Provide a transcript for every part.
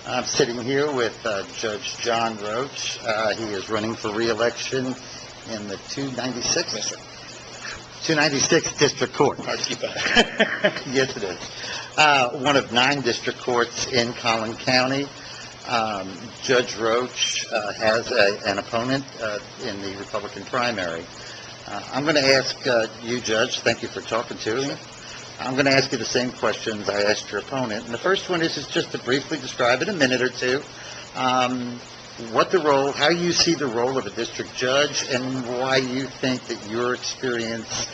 I'm sitting here with Judge John Roach. He is running for re-election in the 296th, Yes, sir. 296th District Court. Hard to keep up. Yes, it is. One of 9 district courts in Collin County. Judge Roach has an opponent in the Republican primary. I'm going to ask you, Judge, thank you for talking to me. I'm going to ask you the same questions I asked your opponent. And the first one is just to briefly describe in a minute or two how you see the role of a district judge and why you think that your experience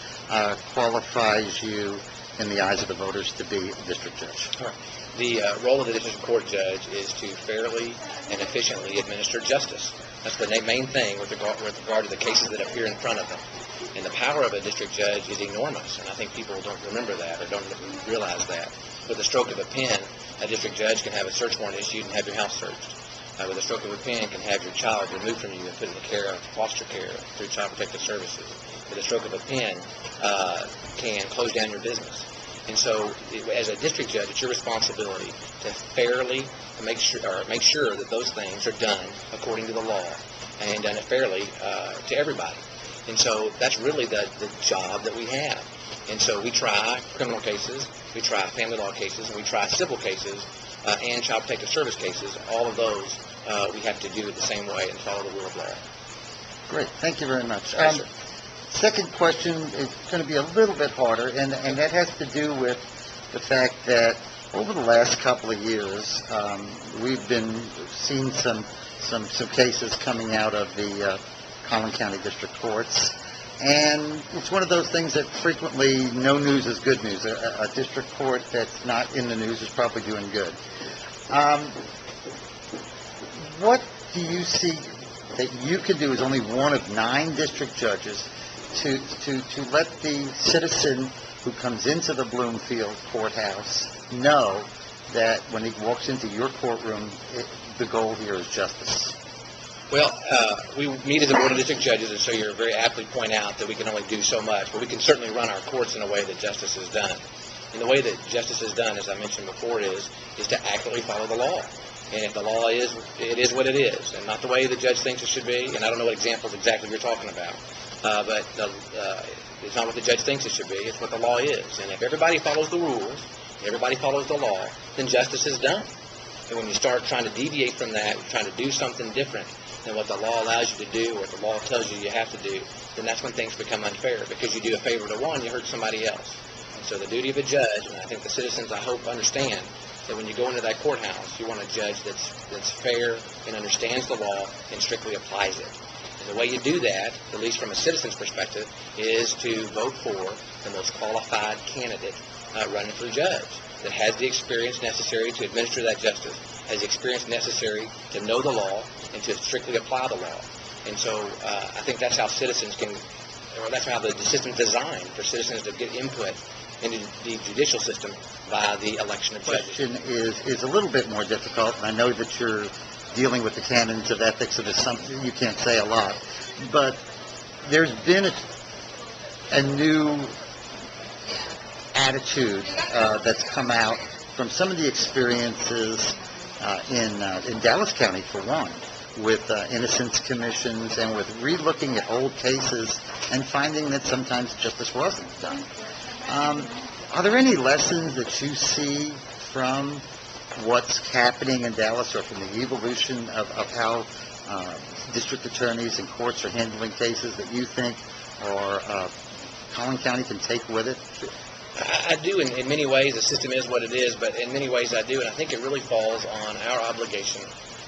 qualifies you in the eyes of the voters to be a district judge. All right. The role of the district court judge is to fairly and efficiently administer justice. That's the main thing with regard to the cases that appear in front of them. And the power of a district judge is enormous, and I think people don't remember that or don't realize that. With the stroke of a pen, a district judge can have a search warrant issued and have your house searched. With a stroke of a pen, can have your child removed from you and put in the care of foster care through Child Protective Services. With a stroke of a pen, can close down your business. And so, as a district judge, it's your responsibility to fairly make sure that those things are done according to the law and done it fairly to everybody. And so that's really the job that we have. And so we try criminal cases, we try family law cases, and we try civil cases and Child Protective Service cases. All of those we have to do it the same way and follow the rule of law. Great. Thank you very much. Yes, sir. Second question is going to be a little bit harder, and that has to do with the fact that over the last couple of years, we've been seeing some cases coming out of the Collin County District Courts, and it's one of those things that frequently no news is good news. A district court that's not in the news is probably doing good. What do you see that you can do as only one of 9 district judges to let the citizen who comes into the Bloomfield courthouse know that when he walks into your courtroom, the goal here is justice? Well, we meet as a board of district judges, and so you very aptly point out that we can only do so much, but we can certainly run our courts in a way that justice is done. And the way that justice is done, as I mentioned before, is to accurately follow the law. And if the law is, it is what it is, and not the way the judge thinks it should be. And I don't know what examples exactly you're talking about, but it's not what the judge thinks it should be. It's what the law is. And if everybody follows the rules, everybody follows the law, then justice is done. And when you start trying to deviate from that, trying to do something different than what the law allows you to do or what the law tells you have to do, then that's when things become unfair. Because you do a favor to one, you hurt somebody else. And so the duty of a judge, and I think the citizens, I hope, understand that when you go into that courthouse, you want a judge that's fair and understands the law and strictly applies it. And the way you do that, at least from a citizen's perspective, is to vote for the most qualified candidate running for judge that has the experience necessary to administer that justice, has the experience necessary to know the law and to strictly apply the law. And so I think that's how citizens can, or that's how the system is designed for citizens to get input into the judicial system by the election of judges. The question is a little bit more difficult, and I know that you're dealing with the canons of ethics, and it's something you can't say a lot, but there's been a new attitude that's come out from some of the experiences in Dallas County, for one, with innocence commissions and with relooking at old cases and finding that sometimes justice wasn't done. Are there any lessons that you see from what's happening in Dallas or from the evolution of how district attorneys and courts are handling cases that you think or Collin County can take with it? I do in many ways. The system is what it is, but in many ways I do, and I think it really falls on our obligation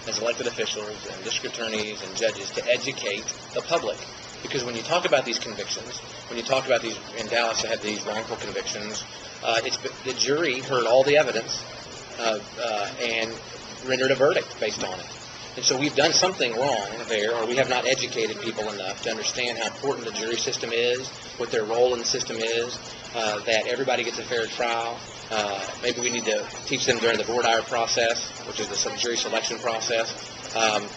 as elected officials and district attorneys and judges to educate the public. Because when you talk about these convictions, when you talk about these, in Dallas they had these wrongful convictions, the jury heard all the evidence and rendered a verdict based on it. And so we've done something wrong there, or we have not educated people enough to understand how important the jury system is, what their role in the system is, that everybody gets a fair trial. Maybe we need to teach them during the voir dire process, which is the jury selection process,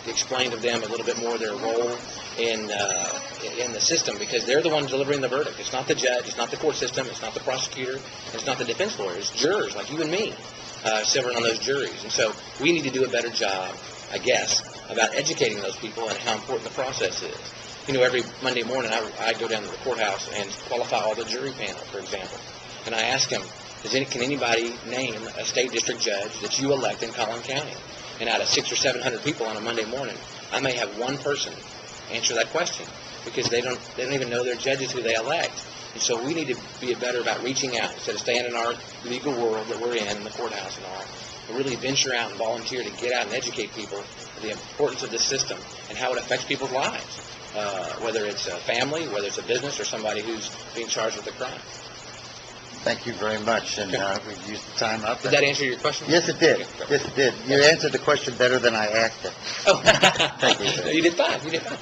explain to them a little bit more their role in the system, because they're the ones delivering the verdict. It's not the judge, it's not the court system, it's not the prosecutor, it's not the defense lawyer, it's jurors like you and me. serving on those juries. And so we need to do a better job, I guess, about educating those people and how important the process is. You know, every Monday morning I go down to the courthouse and qualify all the jury panel, for example. And I ask them, can anybody name a state district judge that you elect in Collin County? And out of 600 or 700 people on a Monday morning, I may have one person answer that question because they don't even know their judges who they elect. And so we need to be better about reaching out instead of staying in our legal world that we're in the courthouse and all. But really venture out and volunteer to get out and educate people of the importance of this system and how it affects people's lives, whether it's a family, whether it's a business, or somebody who's being charged with a crime. Thank you very much, and we've used the time up. Did that answer your question? Yes, it did. Okay. Yes, it did. You answered the question better than I asked it. Oh, Thank you, sir. You did fine. You did fine.